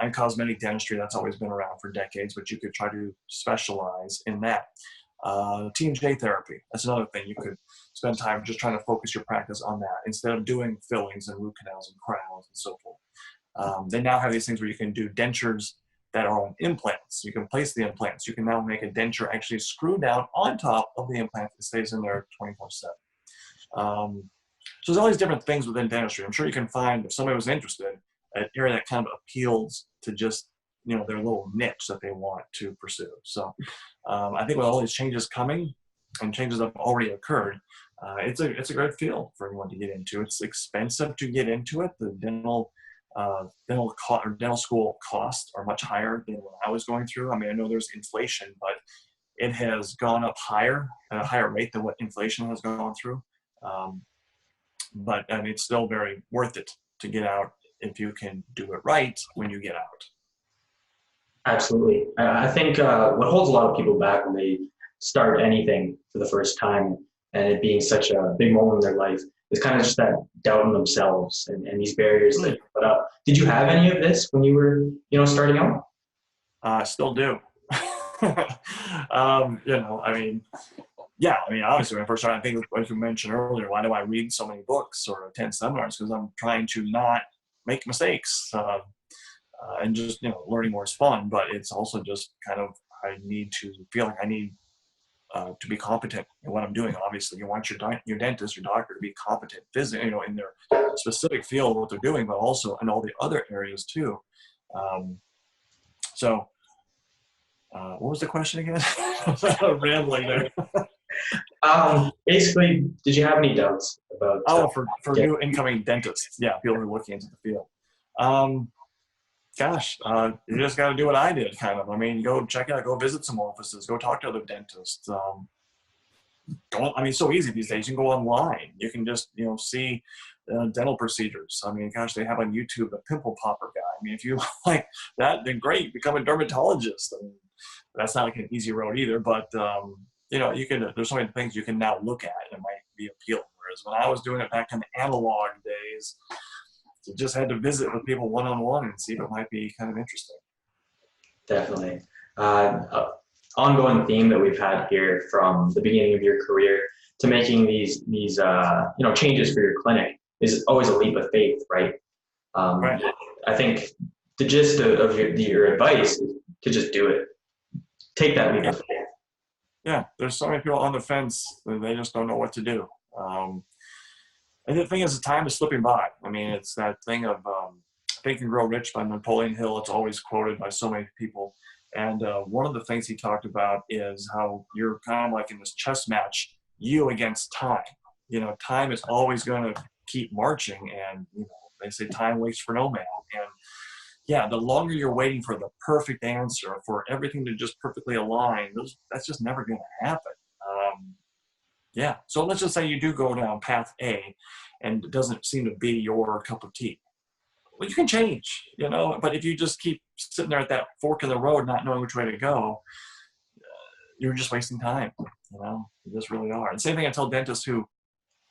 And cosmetic dentistry, that's always been around for decades, but you could try to specialize in that. T&J therapy, that's another thing. You could spend time just trying to focus your practice on that instead of doing fillings and root canals and crowns and so forth. They now have these things where you can do dentures that are on implants. You can place the implants. You can now make a denture actually screw down on top of the implant that stays in there 24/7. So there's all these different things within dentistry. I'm sure you can find, if somebody was interested, an area that kind of appeals to just their little niche that they want to pursue. So I think with all these changes coming and changes that have already occurred, it's a great field for anyone to get into. It's expensive to get into it. The dental school costs are much higher than what I was going through. I mean, I know there's inflation, but it has gone up higher at a higher rate than what inflation has gone through. but I mean, it's still very worth it to get out if you can do it right when you get out. Absolutely. I think what holds a lot of people back when they start anything for the first time, and it being such a big moment in their life, is kind of just that doubt in themselves and these barriers that you put up. Did you have any of this when you were, starting out? I still do. I mean, yeah, I mean, obviously when I first started, I think as you mentioned earlier, why do I read so many books or attend seminars? Because I'm trying to not make mistakes. And just, learning more is fun, but it's also just kind of, I need to feel like I need to be competent in what I'm doing. Obviously, you want your dentist, your doctor to be competent physically, in their specific field of what they're doing, but also in all the other areas too. What was the question again? I'm rambling there. Basically, did you have any doubts about? For new incoming dentists, yeah, people who are looking into the field. You just got to do what I did, kind of. I mean, go check out, go visit some offices, go talk to other dentists. It's so easy these days. You can go online. You can just, see dental procedures. I mean, gosh, they have on YouTube a pimple popper guy. I mean, if you like that, then great, become a dermatologist. I mean, that's not like an easy road either, but you can. There's so many things you can now look at and it might be appealing. Whereas when I was doing it back in the analog days, you just had to visit with people one-on-one and see if it might be kind of interesting. Definitely. Ongoing theme that we've had here from the beginning of your career to making these changes for your clinic is always a leap of faith, right? Right. I think the gist of your advice is to just do it. Take that leap of faith. Yeah, there's so many people on the fence that they just don't know what to do. And the thing is, the time is slipping by. I mean, it's that thing of Think and Grow Rich by Napoleon Hill. It's always quoted by so many people. And one of the things he talked about is how you're kind of like in this chess match, you against time. Time is always going to keep marching. And, they say time waits for no man. And yeah, the longer you're waiting for the perfect answer, for everything to just perfectly align, that's just never going to happen. Yeah, so let's just say you do go down path A and it doesn't seem to be your cup of tea. Well, you can change, but if you just keep sitting there at that fork of the road, not knowing which way to go, you're just wasting time, you just really are. And same thing I tell dentists who,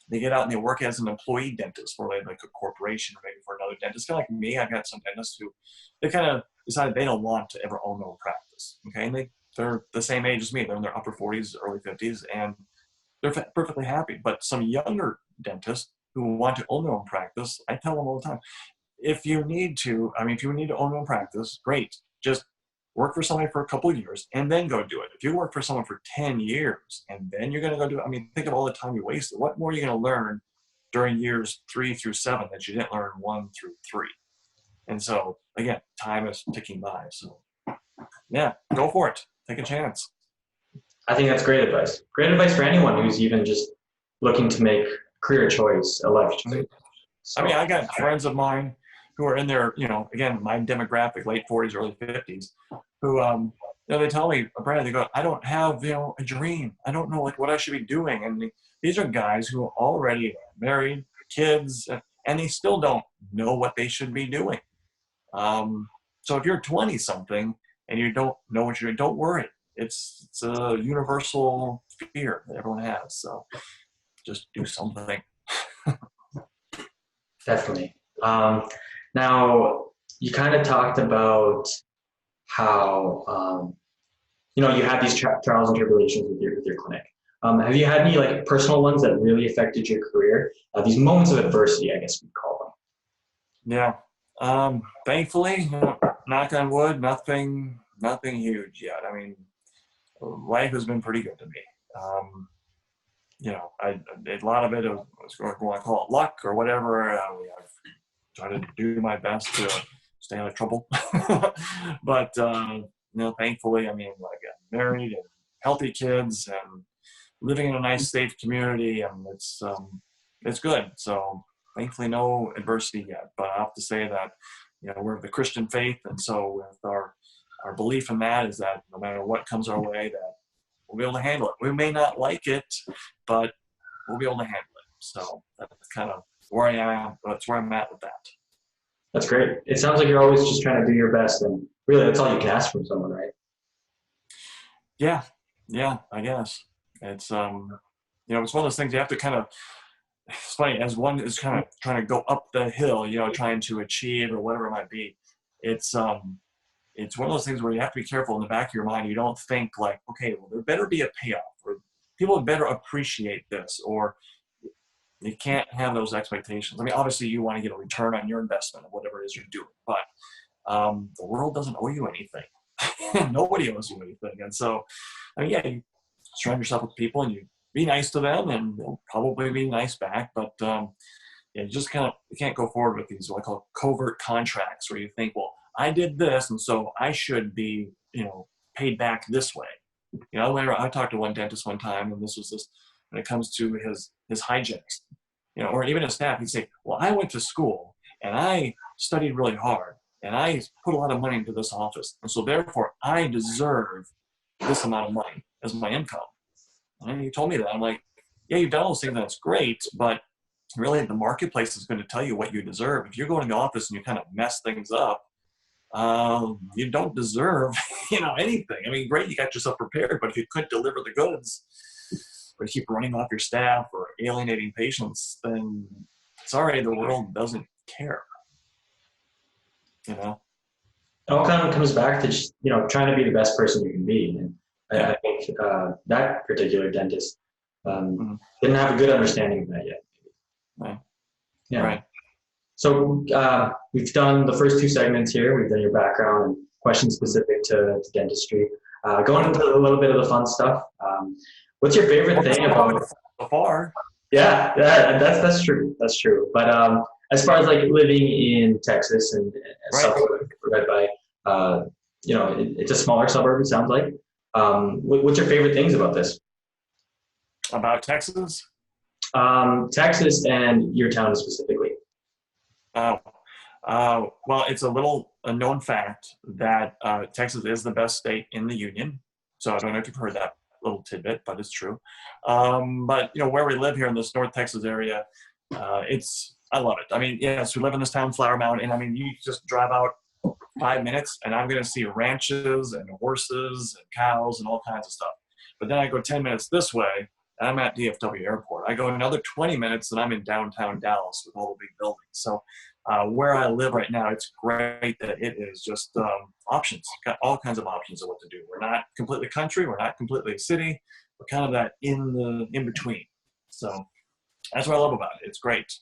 they get out and they work as an employee dentist for like a corporation or maybe for another dentist. Kind of like me, I've got some dentists who, they kind of decided they don't want to ever own their own practice, okay? And they're the same age as me. They're in their upper 40s, early 50s, and they're perfectly happy. But some younger dentists who want to own their own practice, I tell them all the time, if you need to own your own practice, great. Just work for somebody for a couple of years and then go do it. If you work for someone for 10 years and then you're going to go do it, think of all the time you wasted. What more are you going to learn during years 3 through 7 that you didn't learn 1 through 3? And so, again, time is ticking by. So, yeah, go for it. Take a chance. I think that's great advice. Great advice for anyone who's even just looking to make a career choice, a life choice. Mm-hmm. So, I got friends of mine who are in their, again, my demographic, late 40s, early 50s, who, they tell me, Brad, they go, I don't have, a dream. I don't know what I should be doing. And these are guys who are already married, kids, and they still don't know what they should be doing. So if you're 20 something and you don't know what you're doing, don't worry. It's a universal fear that everyone has. So just do something. Definitely. Now, you kind of talked about how, you have these trials and tribulations with your clinic. Have you had any personal ones that really affected your career? These moments of adversity, I guess we'd call them. Yeah. Thankfully, knock on wood, nothing huge yet. Life has been pretty good to me. A lot of it was going to call it luck or whatever. I've tried to do my best to stay out of trouble. But, thankfully, I got married and healthy kids and living in a nice, safe community, and it's good. So thankfully, no adversity yet. But I have to say that, we're the Christian faith, and so with our belief in that is that no matter what comes our way, that we'll be able to handle it. We may not like it, but we'll be able to handle it. So that's kind of where I am. That's where I'm at with that. That's great. It sounds like you're always just trying to do your best, and really that's all you can ask from someone, right? Yeah. Yeah, I guess. It's, it's one of those things you have to kind of, it's funny, as one is kind of trying to go up the hill, trying to achieve or whatever it might be. It's one of those things where you have to be careful in the back of your mind. You don't think like, okay, well, there better be a payoff, or people better appreciate this, or you can't have those expectations. I mean, obviously you want to get a return on your investment of whatever it is you're doing, but the world doesn't owe you anything. Nobody owes you anything. And so, I mean, yeah, you surround yourself with people and you be nice to them, and they'll probably be nice back. But you just you can't go forward with these what I call covert contracts, where you think, well, I did this, and so I should be, paid back this way. I talked to one dentist one time, and this was this when it comes to his hygienist, or even his staff. He'd say, well, I went to school and I studied really hard and I put a lot of money into this office, and so therefore I deserve this amount of money as my income. And he told me that. I'm like, yeah, you've done all those things, that's great, but really the marketplace is going to tell you what you deserve. If you're going to the office and you kind of mess things up, you don't deserve, anything. I mean, great, you got yourself prepared, but if you couldn't deliver the goods, or keep running off your staff or alienating patients, then sorry, the world doesn't care. It all kind of comes back to just, trying to be the best person you can be. And I think that particular dentist didn't have a good understanding of that yet. Right. Yeah. Right. So we've done the first two segments here. We've done your background and questions specific to dentistry. Going into a little bit of the fun stuff. What's your favorite thing about so far? Yeah, that's true. That's true. But as far as like living in Texas and suburb right by, it's a smaller suburb. It sounds like. What's your favorite things about this? About Texas? Texas and your town specifically. Well, it's a known fact that Texas is the best state in the union. So I don't know if you've heard that little tidbit, but it's true. But where we live here in this North Texas area, I love it. I mean, yes, we live in this town, Flower Mound, and I mean, you just drive out 5 minutes and I'm going to see ranches and horses and cows and all kinds of stuff. But then I go 10 minutes this way and I'm at DFW Airport. I go another 20 minutes and I'm in downtown Dallas with all the big buildings. So where I live right now, it's great that it is just options. Got all kinds of options of what to do. We're not completely country. We're not completely city. We're kind of that in between. So that's what I love about it. It's great.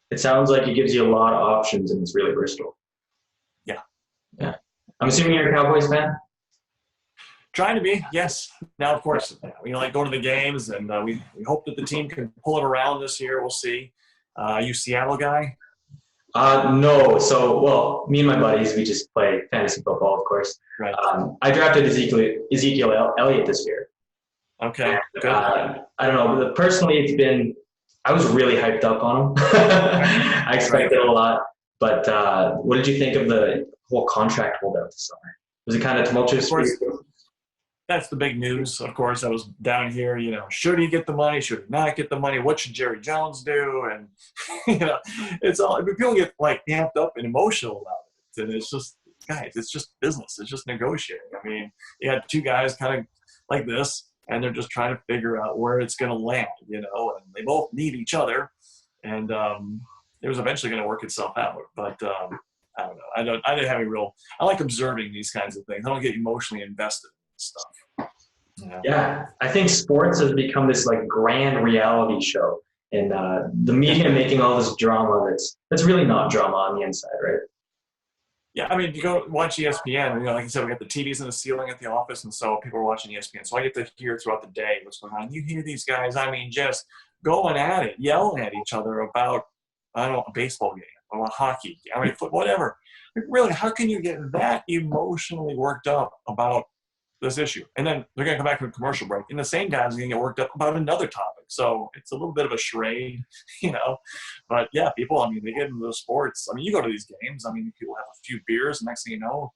It sounds like it gives you a lot of options and it's really versatile. Yeah. I'm assuming you're a Cowboys fan? Trying to be, yes. Now, of course, we like going to the games, and we hope that the team can pull it around this year. We'll see. You a Seattle guy? No. So, well, me and my buddies, we just play fantasy football, of course. Right. I drafted Ezekiel Elliott this year. Okay. Good. I don't know. But personally, I was really hyped up on him. I expected a lot. But what did you think of the whole contract holdout this summer? Was it kind of tumultuous? Of course, that's the big news. Of course, I was down here, should he get the money? Should he not get the money? What should Jerry Jones do? And, it's all, people get like amped up and emotional about it. And it's just, guys, it's just business. It's just negotiating. I mean, you had two guys kind of like this, and they're just trying to figure out where it's going to land, and they both need each other. And it was eventually going to work itself out. But I don't know. I didn't have I like observing these kinds of things. I don't get emotionally invested in stuff. Yeah, I think sports has become this like grand reality show, and the media making all this drama that's really not drama on the inside, right? Yeah, I mean, if you go watch ESPN, like I said, we got the TVs in the ceiling at the office, and so people are watching ESPN. So I get to hear throughout the day what's going on. You hear these guys, I mean, just going at it, yelling at each other about, I don't know, a baseball game or a hockey game, I mean, whatever. Like, really, how can you get that emotionally worked up about this issue? And then they're going to come back from a commercial break, and the same guys are going to get worked up about another topic. So it's a little bit of a charade, But yeah, people, I mean, they get into the sports. I mean, you go to these games, I mean, people have a few beers, and next thing you know,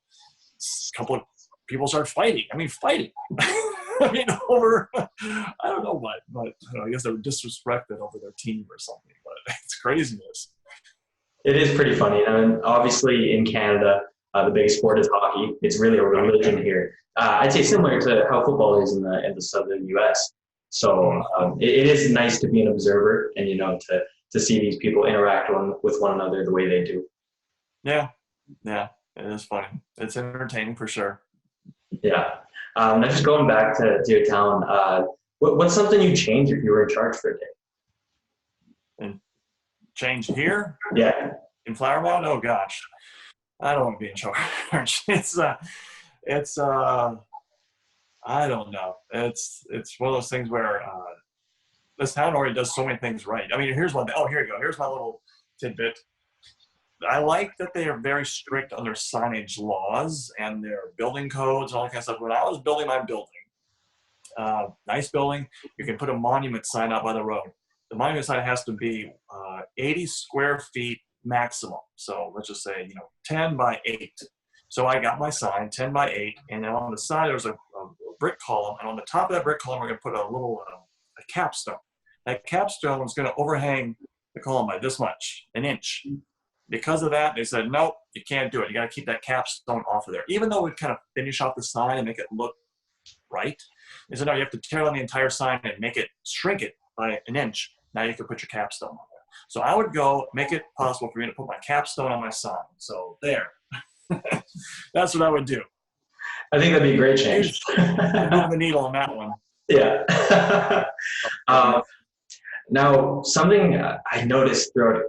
a couple of people start fighting. I mean, fighting. I mean, over, I don't know what, but I guess they were disrespected over their team or something. It's craziness. It is pretty funny. I mean, obviously in Canada, the biggest sport is hockey. It's really a religion here. I'd say similar to how football is in the southern U.S. So it is nice to be an observer and, to see these people interact with one another the way they do. Yeah, it is funny. It's entertaining for sure. Yeah. Now just going back to your town, what's something you'd change if you were in charge for a day? And change here? Yeah. In Claremont? Oh gosh, I don't want to be in charge. I don't know. It's one of those things where this town already does so many things right. I mean, here's one. Oh, here you go. Here's my little tidbit. I like that they are very strict on their signage laws and their building codes and all that kind of stuff. When I was building my building, nice building, you can put a monument sign out by the road. The monument sign has to be 80 square feet maximum. So let's just say, 10 by 8. So I got my sign, 10 by 8, and then on the side there's a brick column, and on the top of that brick column we're going to put a little a capstone. That capstone is going to overhang the column by this much, an inch. Because of that, they said, nope, you can't do it. You got to keep that capstone off of there. Even though we kind of finish off the sign and make it look right, they said, no, you have to tear down the entire sign and shrink it by an inch. Now you can put your capstone on there. So I would go make it possible for me to put my capstone on my sign. So there. That's what I would do. I think that'd be a great change. Move the needle on that one. Yeah. Now, something I noticed throughout,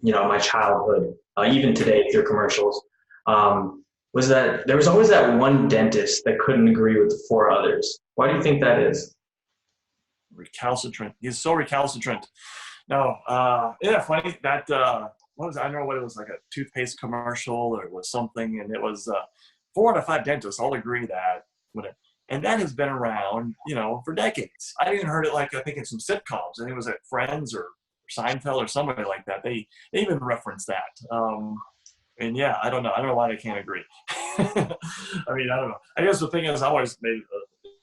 my childhood, even today through commercials, was that there was always that one dentist that couldn't agree with the 4 others. Why do you think that is? Recalcitrant. He's so recalcitrant. No, funny that what was it? I don't know what it was, like a toothpaste commercial or it was something, and it was 4 out of 5 dentists all agree that and that has been around, for decades. I even heard it I think in some sitcoms. I think it was at Friends or Seinfeld or somebody like that. They even reference that. And yeah, I don't know why they can't agree. I mean, I don't know. I guess the thing is, I always made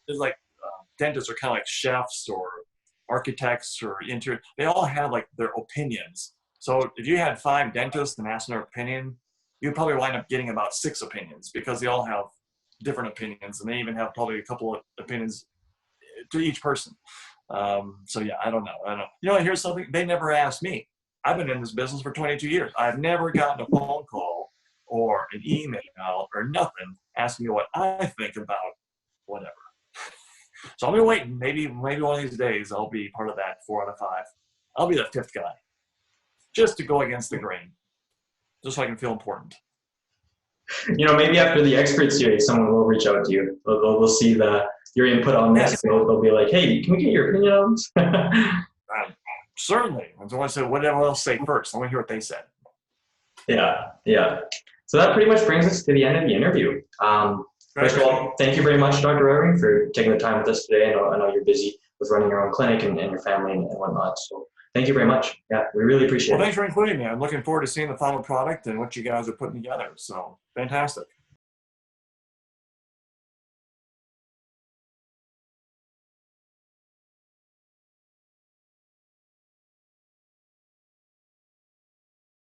it's like dentists are kind of like chefs or architects or interior. They all have their opinions. So if you had 5 dentists and asked their opinion, you'd probably wind up getting about 6 opinions because they all have different opinions, and they even have probably a couple of opinions to each person. So yeah, I don't know. Here's something they never asked me. I've been in this business for 22 years. I've never gotten a phone call or an email or nothing asking me what I think about whatever. So I'll be waiting. Maybe one of these days I'll be part of that 4 out of 5. I'll be the 5th guy, just to go against the grain, just so I can feel important. Maybe after the expert series, someone will reach out to you. They'll see your input on this. Yes. They'll be like, hey, can we get your opinion on this? Certainly. I want to say whatever else say first. I want to hear what they said. Yeah. So that pretty much brings us to the end of the interview. First of all, thank you very much, Dr. Revering, for taking the time with us today. I know you're busy with running your own clinic and your family and whatnot. So thank you very much. Yeah, we really appreciate it. Well, thanks for including me. I'm looking forward to seeing the final product and what you guys are putting together. So fantastic.